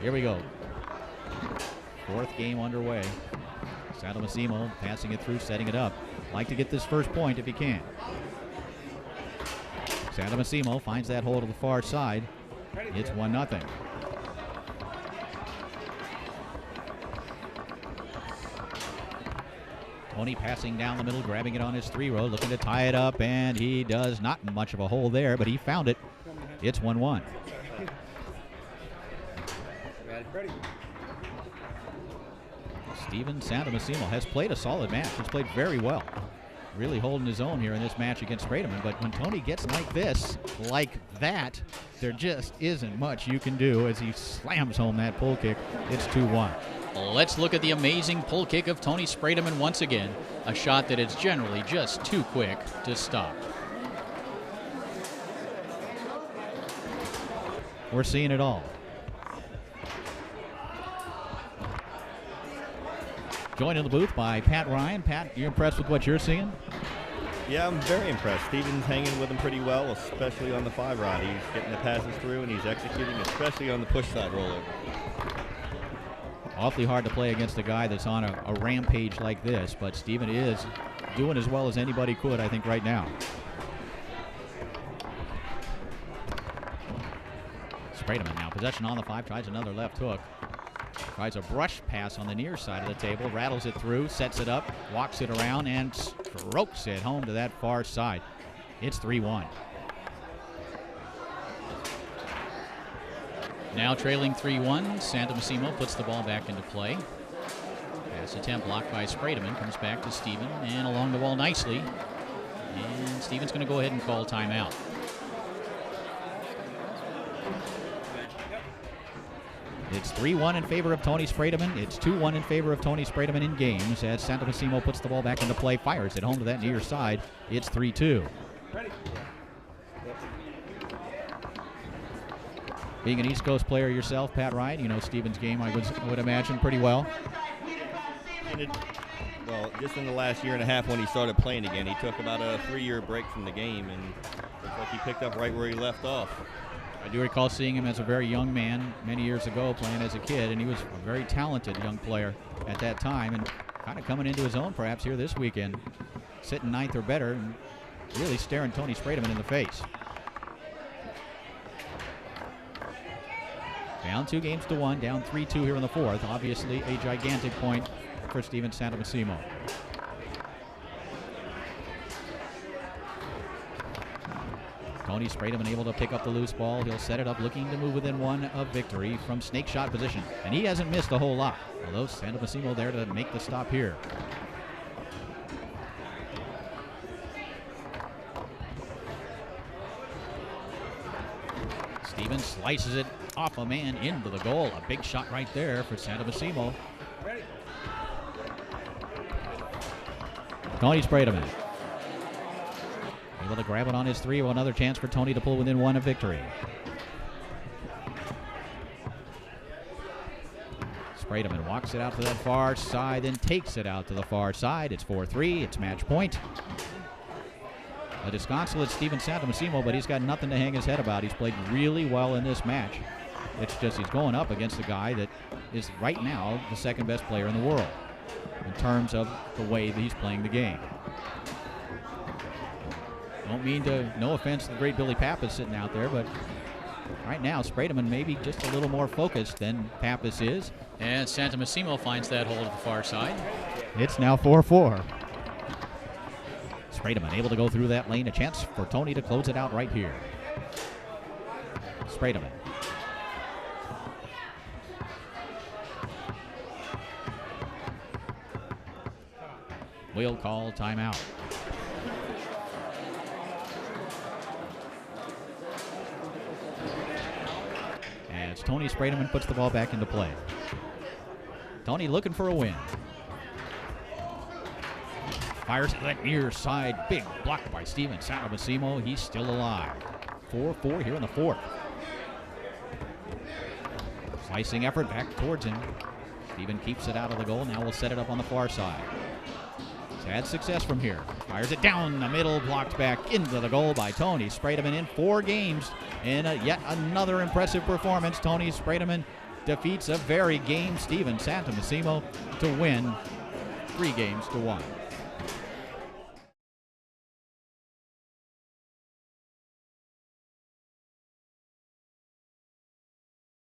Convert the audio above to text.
Here we go. Fourth game underway. Santomassimo passing it through, setting it up. Like to get this first point if he can. Santomassimo finds that hole to the far side. It's 1-0. Tony passing down the middle, grabbing it on his 3-row, looking to tie it up, and he does not much of a hole there, but he found it. It's 1-1. Stephen Santomassimo has played a solid match. He's played very well. Really holding his own here in this match against Spredeman. But when Tony gets like this, like that, there just isn't much you can do as he slams home that pull kick. It's 2-1. Let's look at the amazing pull kick of Tony Spredeman once again. A shot that is generally just too quick to stop. We're seeing it all. Joined in the booth by Pat Ryan. Pat, you impressed with what you're seeing? Yeah, I'm very impressed. Stephen's hanging with him pretty well, especially on the 5-rod. He's getting the passes through, and he's executing, especially on the push side rollover. Awfully hard to play against a guy that's on a rampage like this, but Stephen is doing as well as anybody could, I think, right now. Spredeman now, possession on the 5, tries another left hook. Tries a brush pass on the near side of the table, rattles it through, sets it up, walks it around, and strokes it home to that far side. It's 3-1. Now trailing 3-1, Santomassimo puts the ball back into play. Pass attempt blocked by Spredeman, comes back to Stephen, and along the wall nicely. And Stephen's going to go ahead and call timeout. It's 3-1 in favor of Tony Spredeman. It's 2-1 in favor of Tony Spredeman in games as Santomassimo puts the ball back into play, fires it home to that near side. It's 3-2. Being an East Coast player yourself, Pat Ryan, you know Stephen's game, I would imagine, pretty well. Well, just in the last year and a half when he started playing again, he took about a 3-year break from the game, and looks like he picked up right where he left off. I do recall seeing him as a very young man many years ago playing as a kid, and he was a very talented young player at that time and kind of coming into his own perhaps here this weekend, sitting 9th or better and really staring Tony Spredeman in the face. Down 2-1, down 3-2 here in the 4th. Obviously a gigantic point for Stephen Santomassimo. Tony Spredeman able to pick up the loose ball. He'll set it up, looking to move within 1 of victory from snake shot position. And he hasn't missed a whole lot, although Santomassimo there to make the stop here. Stephen slices it off a man into the goal. A big shot right there for Santomassimo. Tony Spredeman able to grab it on his 3. Another chance for Tony to pull within 1 of victory. Spredeman walks it out to that far side, then takes it out to the far side. It's 4-3. It's match point. A disconsolate Stephen Santomassimo, but he's got nothing to hang his head about. He's played really well in this match. It's just he's going up against a guy that is right now the 2nd best player in the world in terms of the way that he's playing the game. Don't mean to, no offense to the great Billy Pappas sitting out there, but right now Spredeman maybe just a little more focused than Pappas is. And Santomassimo finds that hole to the far side. It's now 4-4. Spredeman able to go through that lane. A chance for Tony to close it out right here. Spredeman. We'll call timeout. As Tony Spredeman puts the ball back into play. Tony looking for a win. Fires to that near side. Big block by Stephen Santomassimo. He's still alive. 4-4 here in the 4th. Slicing effort back towards him. Stephen keeps it out of the goal. Now we'll set it up on the far side. He's had success from here. Fires it down the middle. Blocked back into the goal by Tony Spredeman in 4 games. In yet another impressive performance. Tony Spredeman defeats a very game Stephen Santomassimo to win 3 games to 1.